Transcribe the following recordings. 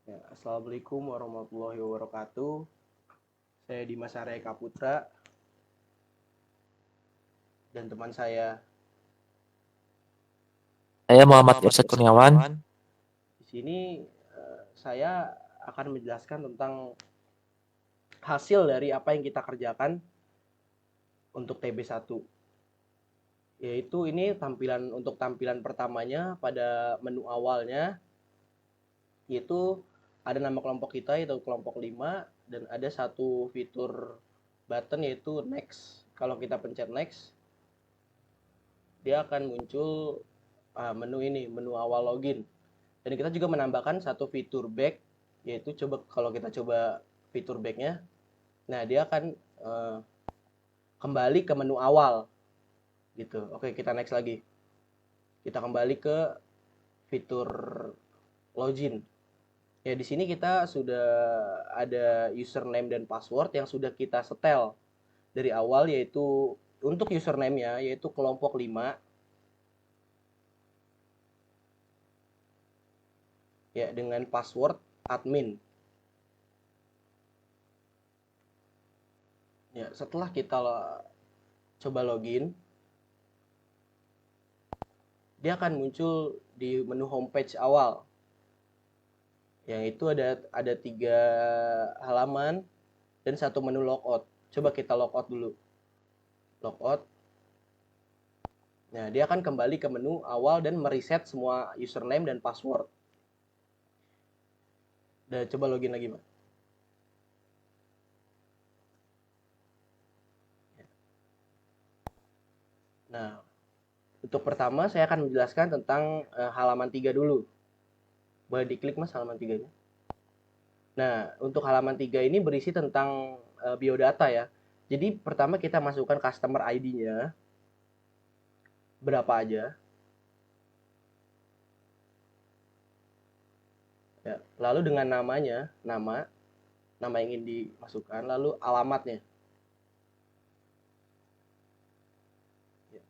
Ya, Assalamualaikum warahmatullahi wabarakatuh. Saya Dimas Arya Kaputra dan teman saya Saya Muhammad Irsyad Kurniawan. di sini. Saya akan menjelaskan tentang hasil dari apa yang kita kerjakan untuk TB1. Yaitu ini tampilan pertamanya pada menu awalnya, yaitu ada nama kelompok kita yaitu kelompok 5 dan ada satu fitur button yaitu next. Kalau kita pencet next, dia akan muncul menu awal login. Dan kita juga menambahkan satu fitur back, yaitu kalau kita coba fitur backnya, nah dia akan kembali ke menu awal gitu. Oke, kita next lagi. Kita kembali ke fitur login. Ya, di sini kita sudah ada username dan password yang sudah kita setel dari awal, yaitu untuk username-nya yaitu kelompok 5 ya, dengan password admin. Ya, setelah kita coba login, dia akan muncul di menu homepage awal. Yang itu ada 3 halaman dan satu menu logout. Coba kita logout dulu. Logout. Nah, dia akan kembali ke menu awal dan mereset semua username dan password. Dan coba login lagi, Mas. Nah, untuk pertama saya akan menjelaskan tentang halaman 3 dulu. Boleh diklik, Mas, halaman 3-nya. Nah, untuk halaman 3 ini berisi tentang biodata ya. Jadi pertama kita masukkan customer ID-nya berapa aja. Ya, lalu dengan namanya, nama yang ingin dimasukkan, lalu alamatnya. Ya.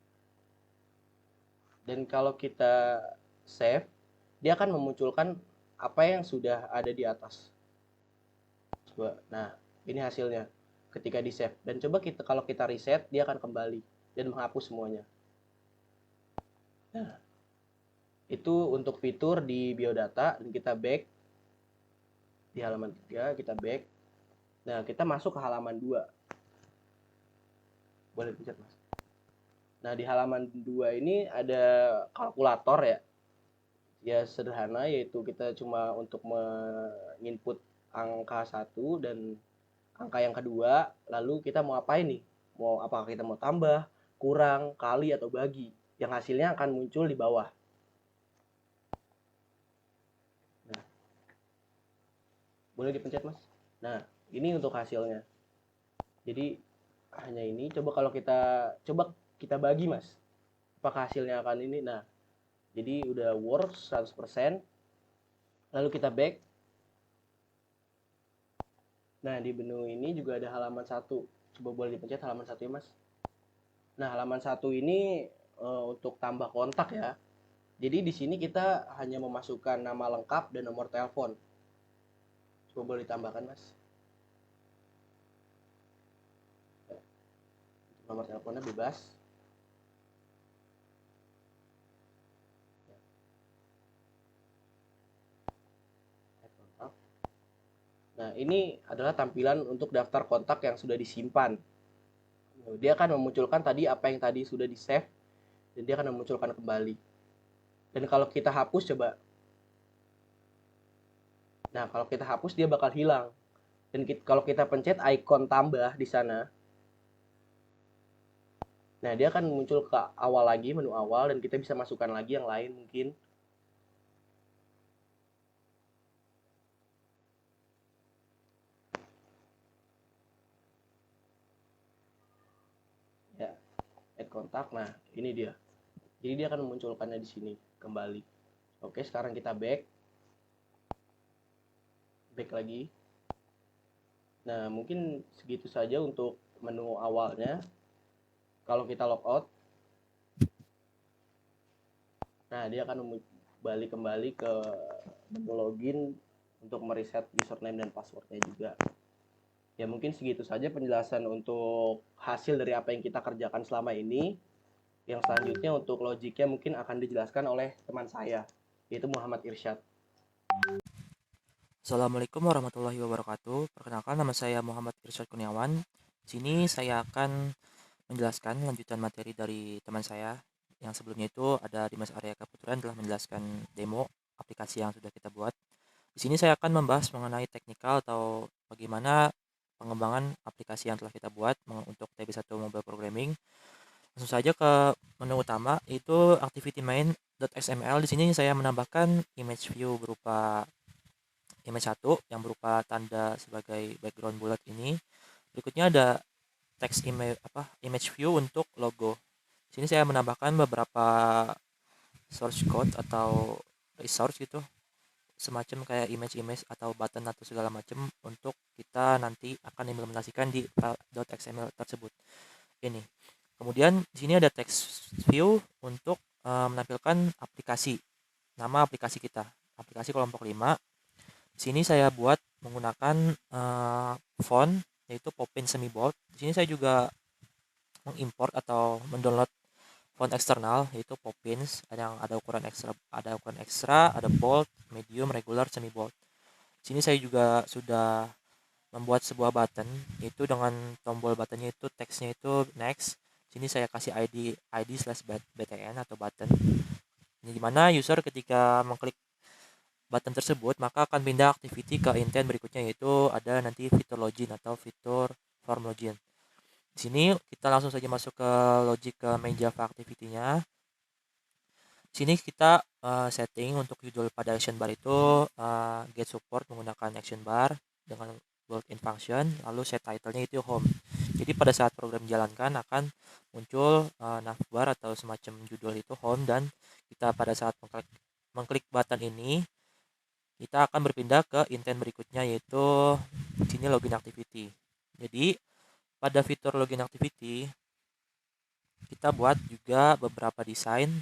Dan kalau kita save, dia akan memunculkan apa yang sudah ada di atas. Coba, nah ini hasilnya ketika di save. Dan coba kalau kita reset, dia akan kembali dan menghapus semuanya. Nah, itu untuk fitur di biodata. Dan kita back di halaman 3, kita back. Nah, kita masuk ke halaman 2. Boleh pencet, Mas. Nah, di halaman 2 ini ada kalkulator ya. Ya sederhana, yaitu kita cuma untuk menginput angka 1 dan angka yang kedua, lalu kita mau apa ini? Apakah kita mau tambah, kurang, kali atau bagi? Yang hasilnya akan muncul di bawah. Nah, boleh dipencet, Mas. Nah, ini untuk hasilnya. Jadi hanya ini. Coba kita bagi, Mas. Apakah hasilnya akan ini? Nah, jadi udah works 100%. Lalu kita back. Nah, di menu ini juga ada halaman 1. Coba boleh dipencet halaman 1 ya, Mas. Nah, halaman 1 ini untuk tambah kontak ya. Jadi di sini kita hanya memasukkan nama lengkap dan nomor telepon. Coba boleh ditambahkan, Mas. Nomor teleponnya bebas. Nah, ini adalah tampilan untuk daftar kontak yang sudah disimpan. Dia akan memunculkan tadi apa yang tadi sudah di-save dan dia akan memunculkan kembali. Dan kalau kita hapus coba. Nah, kalau kita hapus dia bakal hilang. Dan kalau kita pencet ikon tambah di sana, nah dia akan muncul ke awal lagi, menu awal, dan kita bisa masukkan lagi yang lain mungkin. Ya, add kontak. Nah, ini dia. Jadi dia akan memunculkannya di sini kembali. Oke, sekarang kita back. Back lagi. Nah, mungkin segitu saja untuk menu awalnya. Kalau kita logout, nah dia akan balik kembali ke menu login untuk mereset username dan passwordnya juga. Ya mungkin segitu saja penjelasan untuk hasil dari apa yang kita kerjakan selama ini. Yang selanjutnya untuk logiknya mungkin akan dijelaskan oleh teman saya, yaitu Muhammad Irsyad. Assalamualaikum warahmatullahi wabarakatuh. Perkenalkan, nama saya Muhammad Irsyad Kurniawan. Di sini saya akan menjelaskan lanjutan materi dari teman saya. Yang sebelumnya itu ada Dimas Arya Kaputuran telah menjelaskan demo aplikasi yang sudah kita buat. Di sini saya akan membahas mengenai teknikal atau bagaimana pengembangan aplikasi yang telah kita buat untuk TB1 Mobile Programming. Langsung saja ke menu utama, itu activity main.xml. Di sini saya menambahkan image view berupa image 1 yang berupa tanda sebagai background bulat ini. Berikutnya ada text image view untuk logo. Di sini saya menambahkan beberapa source code atau resource gitu, semacam kayak image atau button atau segala macam untuk kita nanti akan implementasikan di file.xml tersebut. Ini. Kemudian di sini ada text view untuk menampilkan aplikasi, nama aplikasi kita, aplikasi kelompok 5. Di sini saya buat menggunakan font yaitu Poppin semi bold. Di sini saya juga mengimport atau mendownload font eksternal yaitu Poppins, ada ukuran ekstra, ada bold, medium, regular, semi bold. Di sini saya juga sudah membuat sebuah button itu dengan tombol buttonnya itu teksnya itu next. Di sini saya kasih ID/btn atau button. Ini dimana user ketika mengklik button tersebut maka akan pindah activity ke intent berikutnya, yaitu ada nanti fitur login atau fitur form login. Di sini kita langsung saja masuk ke logic ke main Java activity-nya. Di sini kita setting untuk judul pada action bar itu get support menggunakan action bar dengan built-in function, lalu set title-nya itu home. Jadi pada saat program dijalankan akan muncul navbar atau semacam judul itu home, dan kita pada saat mengklik button ini kita akan berpindah ke intent berikutnya, yaitu di sini login activity. Jadi pada fitur login activity kita buat juga beberapa desain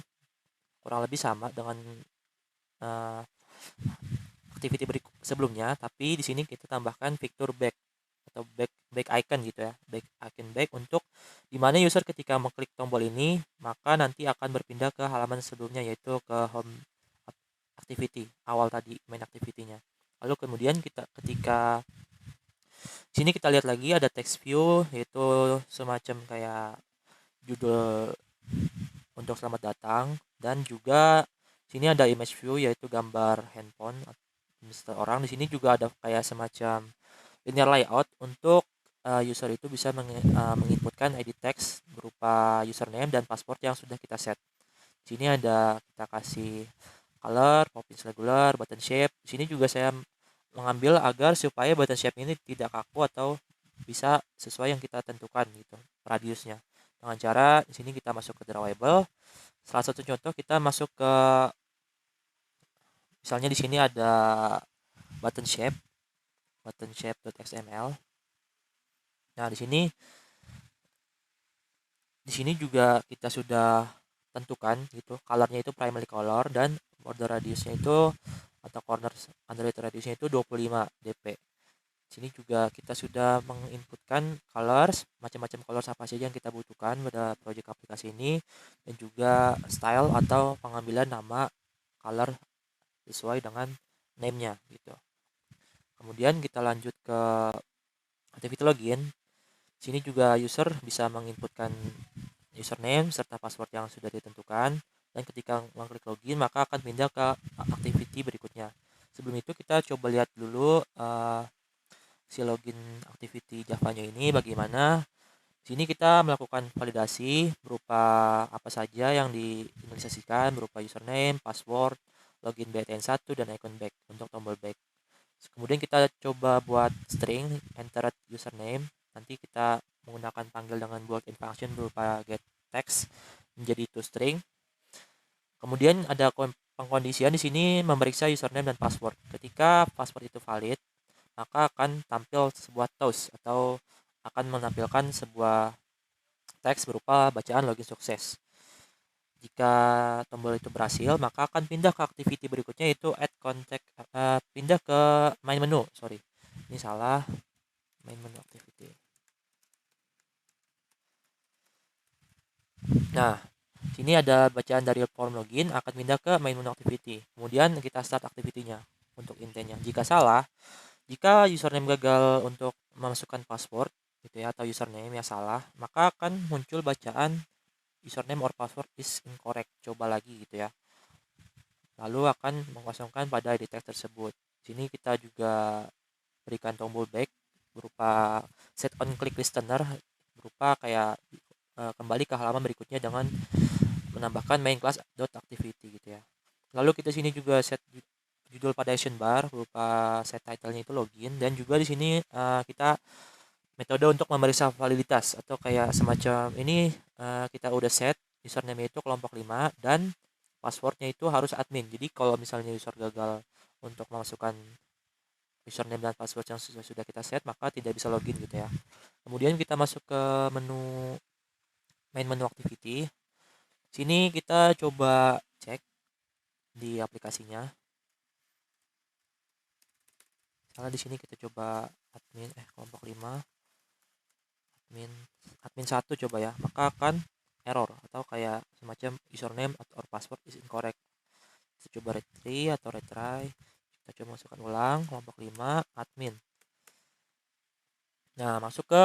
kurang lebih sama dengan uh, activity sebelumnya, tapi di sini kita tambahkan fitur back atau back icon gitu ya, back untuk dimana user ketika mengklik tombol ini maka nanti akan berpindah ke halaman sebelumnya, yaitu ke home activity awal tadi, main activity-nya. Lalu kemudian kita ketika sini kita lihat lagi ada text view, yaitu semacam kayak judul untuk selamat datang, dan juga sini ada image view yaitu gambar handphone orang. Di sini juga ada kayak semacam linear layout untuk user itu bisa menginputkan edit text berupa username dan password yang sudah kita set. Di sini ada kita kasih color, poppins regular, button shape. Di sini juga saya mengambil agar supaya button shape ini tidak kaku atau bisa sesuai yang kita tentukan gitu, radiusnya. Dengan cara di sini kita masuk ke drawable. Salah satu contoh kita masuk ke misalnya di sini ada button shape.xml. Nah, di sini juga kita sudah tentukan gitu, colornya itu primary color dan border radiusnya itu atau corner underline radiusnya itu 25 dp. Sini juga kita sudah menginputkan colors, macam-macam colors apa saja yang kita butuhkan pada project aplikasi ini, dan juga style atau pengambilan nama color sesuai dengan name-nya gitu. Kemudian kita lanjut ke activity login. Sini juga user bisa menginputkan username serta password yang sudah ditentukan, dan ketika mengklik login maka akan pindah ke activity berikutnya. Sebelum itu kita coba lihat dulu si login activity Java-nya ini bagaimana. Sini kita melakukan validasi berupa apa saja yang diinisialisasikan berupa username, password, login BTN1 dan icon back untuk tombol back. Kemudian kita coba buat string entered username. Nanti kita menggunakan panggil dengan built-in function berupa get text menjadi toString. Kemudian ada pengkondisian di sini memeriksa username dan password. Ketika password itu valid, maka akan tampil sebuah toast atau akan menampilkan sebuah teks berupa bacaan login sukses. Jika tombol itu berhasil, maka akan pindah ke activity berikutnya, yaitu add contact, pindah ke main menu. Sorry, ini salah, main menu activity. Nah, sini ada bacaan dari form login akan pindah ke main menu activity. Kemudian kita start activity-nya untuk intent-nya. Jika salah, jika username gagal untuk memasukkan password gitu ya, atau username yang salah, maka akan muncul bacaan username or password is incorrect. Coba lagi gitu ya. Lalu akan mengosongkan pada ID text tersebut. Sini kita juga berikan tombol back berupa set on click listener, berupa kayak kembali ke halaman berikutnya dengan menambahkan main class dot activity gitu ya. Lalu kita sini juga set judul pada action bar berupa set title-nya itu login, dan juga di sini kita metode untuk memeriksa validitas atau kayak semacam ini, kita udah set username itu kelompok 5 dan passwordnya itu harus admin. Jadi kalau misalnya user gagal untuk memasukkan username dan password yang sudah kita set, maka tidak bisa login gitu ya. Kemudian kita masuk ke main menu activity. Sini kita coba cek di aplikasinya. Misalnya di sini kita coba admin kelompok 5, admin admin 1 coba ya, maka akan error atau kayak semacam username atau password is incorrect. Kita coba retry atau retry. Kita coba masukkan ulang kelompok 5 admin. Nah, masuk ke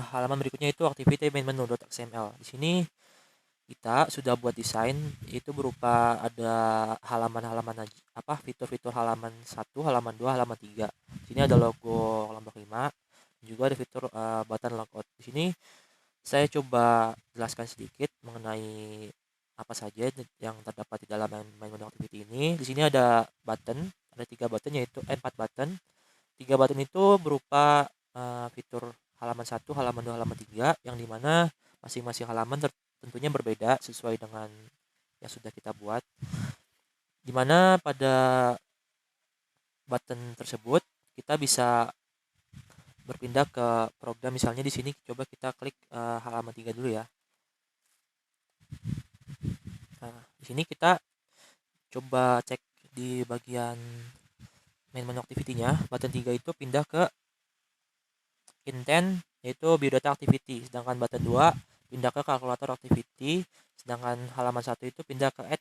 halaman berikutnya, itu activity main menu.xml. Di sini kita sudah buat desain itu berupa ada halaman-halaman fitur-fitur halaman 1, halaman 2, halaman 3. Sini ada logo kelompok 5, juga ada fitur button logout. Di sini saya coba jelaskan sedikit mengenai apa saja yang terdapat di dalam main menu activity ini. Di sini ada button, ada 3 button, yaitu 4 button. 3 button itu berupa fitur halaman 1, halaman 2, halaman 3, yang dimana masing-masing halaman tentunya berbeda sesuai dengan yang sudah kita buat. Dimana pada button tersebut kita bisa berpindah ke program. Misalnya di sini coba kita klik halaman 3 dulu ya. Nah, di sini kita coba cek di bagian main menu activity-nya, button 3 itu pindah ke intent, yaitu biodata activity, sedangkan button 2 pindah ke kalkulator activity, sedangkan halaman 1 itu pindah ke add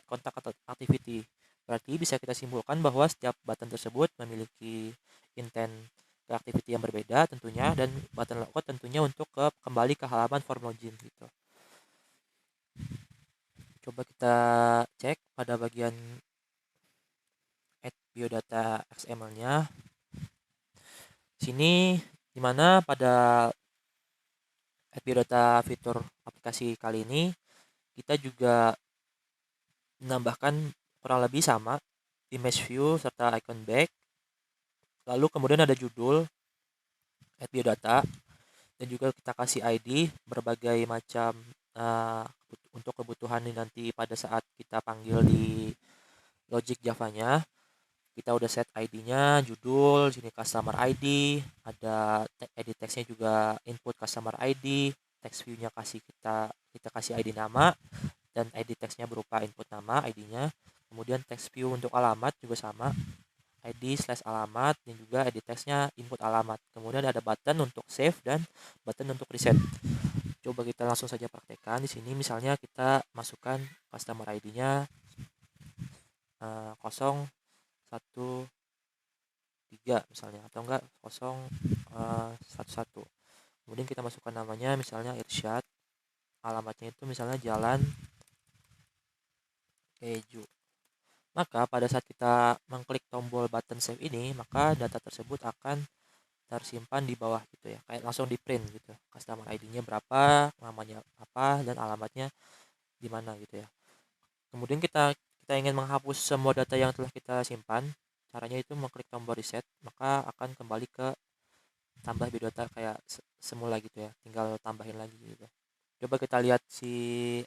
contact activity. Berarti bisa kita simpulkan bahwa setiap button tersebut memiliki intent ke activity yang berbeda tentunya, dan button logout tentunya untuk kembali ke halaman form login gitu. Coba kita cek pada bagian add biodata XML-nya. Sini dimana pada add biodata fitur aplikasi kali ini kita juga menambahkan kurang lebih sama image view serta icon back. Lalu kemudian ada judul add biodata, dan juga kita kasih ID berbagai macam untuk kebutuhan nanti pada saat kita panggil di logic Java-nya. Kita udah set ID-nya, judul, sini customer ID, ada edit text-nya juga input customer ID, text view-nya kita kasih ID nama, dan edit text-nya berupa input nama, ID-nya. Kemudian text view untuk alamat juga sama, ID/alamat, dan juga edit text-nya input alamat. Kemudian ada button untuk save dan button untuk reset. Coba kita langsung saja praktekkan. Di sini misalnya kita masukkan customer ID-nya 013 misalnya, atau enggak 011. Kemudian kita masukkan namanya misalnya Irsyad, alamatnya itu misalnya Jalan Keju. Maka pada saat kita mengklik tombol button save ini, maka data tersebut akan tersimpan di bawah gitu ya, kayak langsung di print gitu, customer ID-nya berapa, namanya apa, dan alamatnya di mana gitu ya. Kemudian kita ingin menghapus semua data yang telah kita simpan. Caranya itu mengklik tombol reset, maka akan kembali ke tambah biodata kayak semula gitu ya, tinggal tambahin lagi gitu. Coba kita lihat si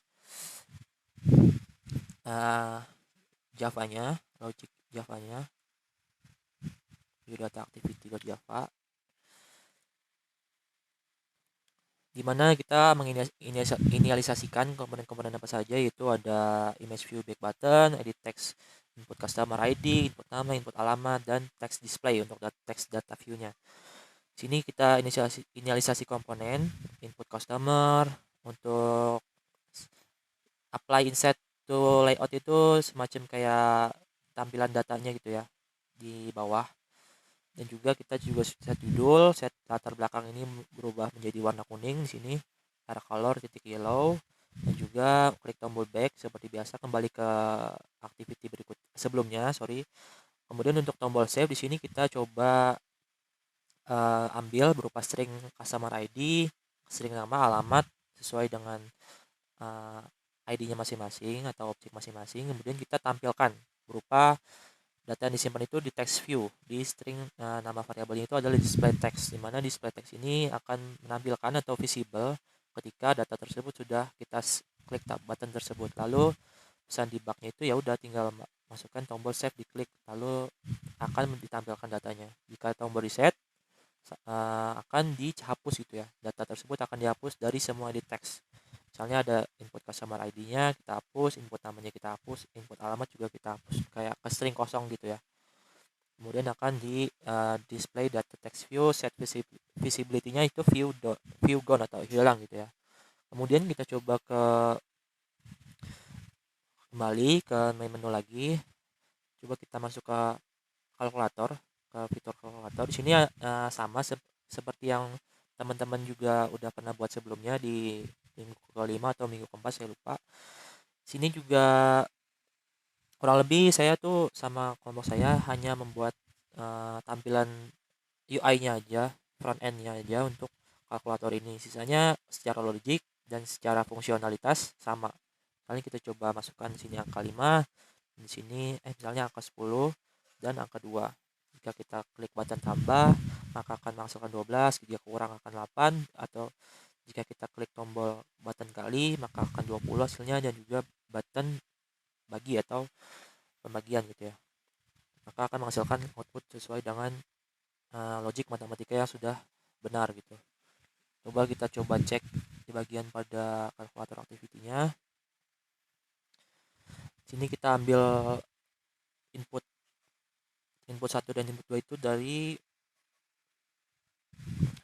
Java-nya, logic Java-nya, biodata activity.java. di mana kita menginisialisasikan komponen-komponen apa saja, yaitu ada image view back button, edit text, input customer ID, input nama, input alamat, dan text display untuk text data view-nya. Sini kita inisialisasi komponen input customer untuk apply inset to layout itu semacam kayak tampilan datanya gitu ya di bawah. Dan juga kita juga set judul, set latar belakang ini berubah menjadi warna kuning di sini, arrow color titik yellow, dan juga klik tombol back seperti biasa kembali ke activity berikut sebelumnya, sorry. Kemudian untuk tombol save di sini kita coba ambil berupa string customer ID, string nama, alamat sesuai dengan ID-nya masing-masing atau objek masing-masing. Kemudian kita tampilkan berupa data yang disimpan itu di text view, di string nama variabelnya itu adalah display text, di mana display text ini akan menampilkan atau visible ketika data tersebut sudah kita klik button tersebut. Lalu pesan debugnya itu ya udah tinggal masukkan tombol save, diklik, lalu akan ditampilkan datanya. Jika tombol reset akan dihapus gitu ya, data tersebut akan dihapus dari semua edit text. Misalnya ada input customer ID-nya kita hapus, input namanya kita hapus, input alamat juga kita hapus, kayak ke string kosong gitu ya. Kemudian akan di display data text view, set visibility-nya itu view gone atau hilang gitu ya. Kemudian kita coba kembali ke main menu lagi. Coba kita masuk ke kalkulator, ke fitur kalkulator. Di sini sama seperti yang teman-teman juga udah pernah buat sebelumnya di minggu ke-5 atau minggu ke-4, saya lupa. Sini juga kurang lebih saya tuh sama kelompok saya hanya membuat tampilan UI-nya aja, front end-nya aja untuk kalkulator ini. Sisanya secara logik dan secara fungsionalitas sama. Kali kita coba masukkan di sini angka 5, di sini misalnya angka 10 dan angka 2. Jika kita klik button tambah, maka akan menghasilkan 12, jika kurang akan 8, atau jika kita klik tombol button kali, maka akan 20 hasilnya, dan juga button bagi atau pembagian gitu ya. Maka akan menghasilkan output sesuai dengan logik matematika yang sudah benar gitu. Kita coba cek di bagian pada kalkulator activity-nya. Sini kita ambil input 1 dan input 2 itu dari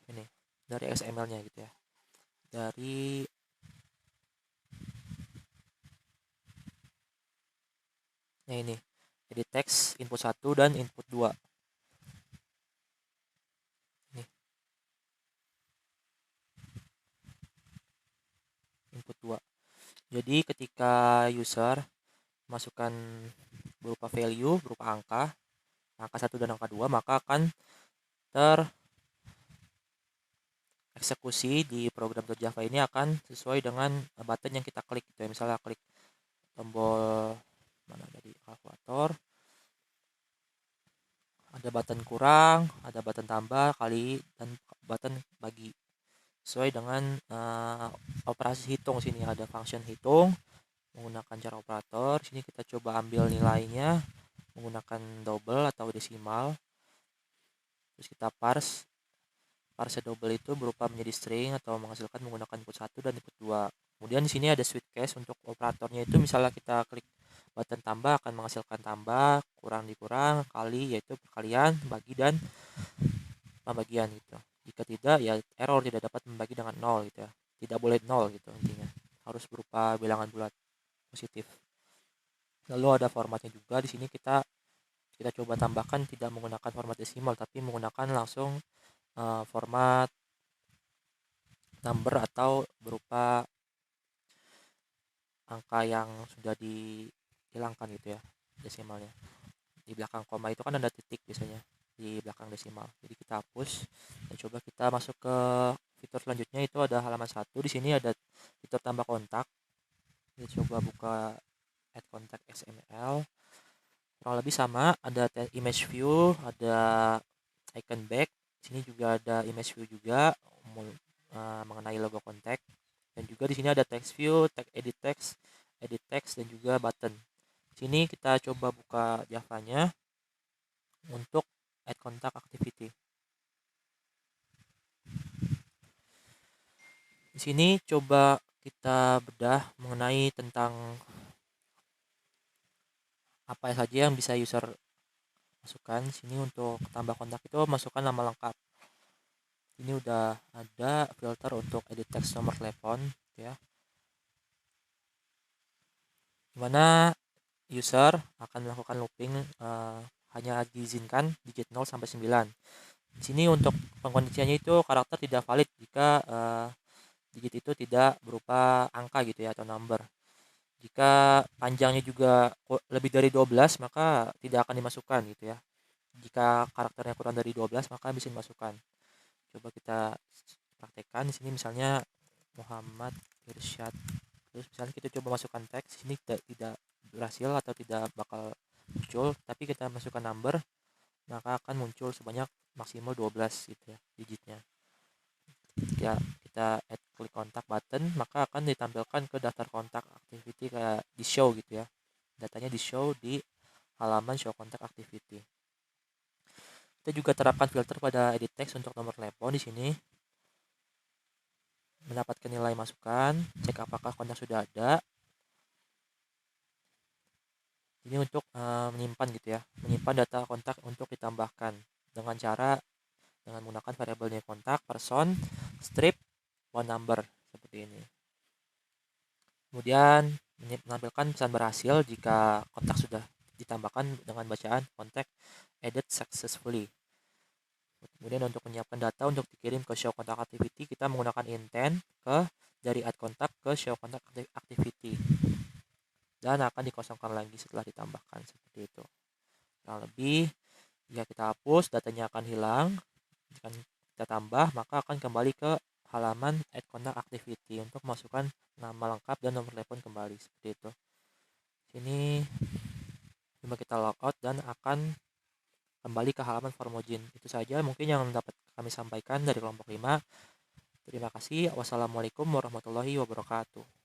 ini, dari XML-nya gitu ya. Dari ini, edit text input 1 dan input 2. Nih, input 2. Jadi ketika user masukkan berupa value, berupa angka 1 dan angka 2, maka akan tereksekusi di program .java ini akan sesuai dengan button yang kita klik gitu ya. Misalnya klik tombol mana tadi, kalkulator, ada button kurang, ada button tambah, kali, dan button bagi. Sesuai dengan operasi hitung, sini ada function hitung menggunakan cara operator. Sini kita coba ambil nilainya menggunakan double atau desimal. Terus kita parse double itu berupa menjadi string atau menghasilkan menggunakan input 1 dan input 2. Kemudian di sini ada switch case untuk operatornya itu, misalnya kita klik button tambah akan menghasilkan tambah, kurang dikurang, kali yaitu perkalian, bagi dan pembagian gitu. Jika tidak ya error, tidak dapat membagi dengan 0 gitu ya. Tidak boleh 0 gitu intinya. Harus berupa bilangan bulat positif. Lalu ada formatnya juga. Di sini kita coba tambahkan tidak menggunakan format desimal tapi menggunakan langsung format number atau berupa angka yang sudah dihilangkan gitu ya desimalnya. Di belakang koma itu kan ada titik biasanya di belakang desimal, jadi kita hapus dan coba kita masuk ke fitur selanjutnya, itu ada halaman 1. Di sini ada fitur tambah kontak. Kita coba buka add contact XML. Kurang lebih sama, ada image view, ada icon back. Sini juga ada image view juga mengenai logo kontak, dan juga di sini ada text view, edit text dan juga button. Sini kita coba buka Java-nya untuk add contact activity. Di sini coba kita bedah mengenai tentang apa saja yang bisa user masukkan. Di sini untuk tambah kontak itu masukkan nama lengkap. Ini udah ada filter untuk edit text nomor telepon ya. Dimana user akan melakukan looping hanya diizinkan digit 0 sampai 9. Di sini untuk pengkondisiannya itu karakter tidak valid jika digit itu tidak berupa angka gitu ya atau number. Jika panjangnya juga lebih dari 12 maka tidak akan dimasukkan gitu ya. Jika karakternya kurang dari 12 maka bisa dimasukkan. Coba kita praktekkan di sini misalnya Muhammad Irsyad. Terus misalnya kita coba masukkan teks, ini tidak berhasil atau tidak bakal muncul, tapi kita masukkan number maka akan muncul sebanyak maksimal 12 gitu ya digitnya. Ya, kita add klik kontak button maka akan ditampilkan ke daftar kontak activity kayak di show gitu ya. Datanya di show di halaman show kontak activity. Kita juga terapkan filter pada edit text untuk nomor telepon di sini. Mendapatkan nilai masukan, cek apakah kontak sudah ada. Ini untuk menyimpan gitu ya, menyimpan data kontak untuk ditambahkan dengan cara dengan menggunakan variabel name kontak, person, strip, phone number seperti ini. Kemudian menampilkan pesan berhasil jika kontak sudah ditambahkan dengan bacaan kontak added successfully. Kemudian untuk menyiapkan data untuk dikirim ke show kontak activity, kita menggunakan intent dari add kontak ke show kontak activity dan akan dikosongkan lagi setelah ditambahkan seperti itu. Kurang lebih jika kita hapus datanya akan hilang, jika kita tambah maka akan kembali ke halaman add contact activity untuk masukkan nama lengkap dan nomor telepon kembali seperti itu. Sini coba kita logout dan akan kembali ke halaman Formogin. Itu saja mungkin yang dapat kami sampaikan dari kelompok 5. Terima kasih. Wassalamualaikum warahmatullahi wabarakatuh.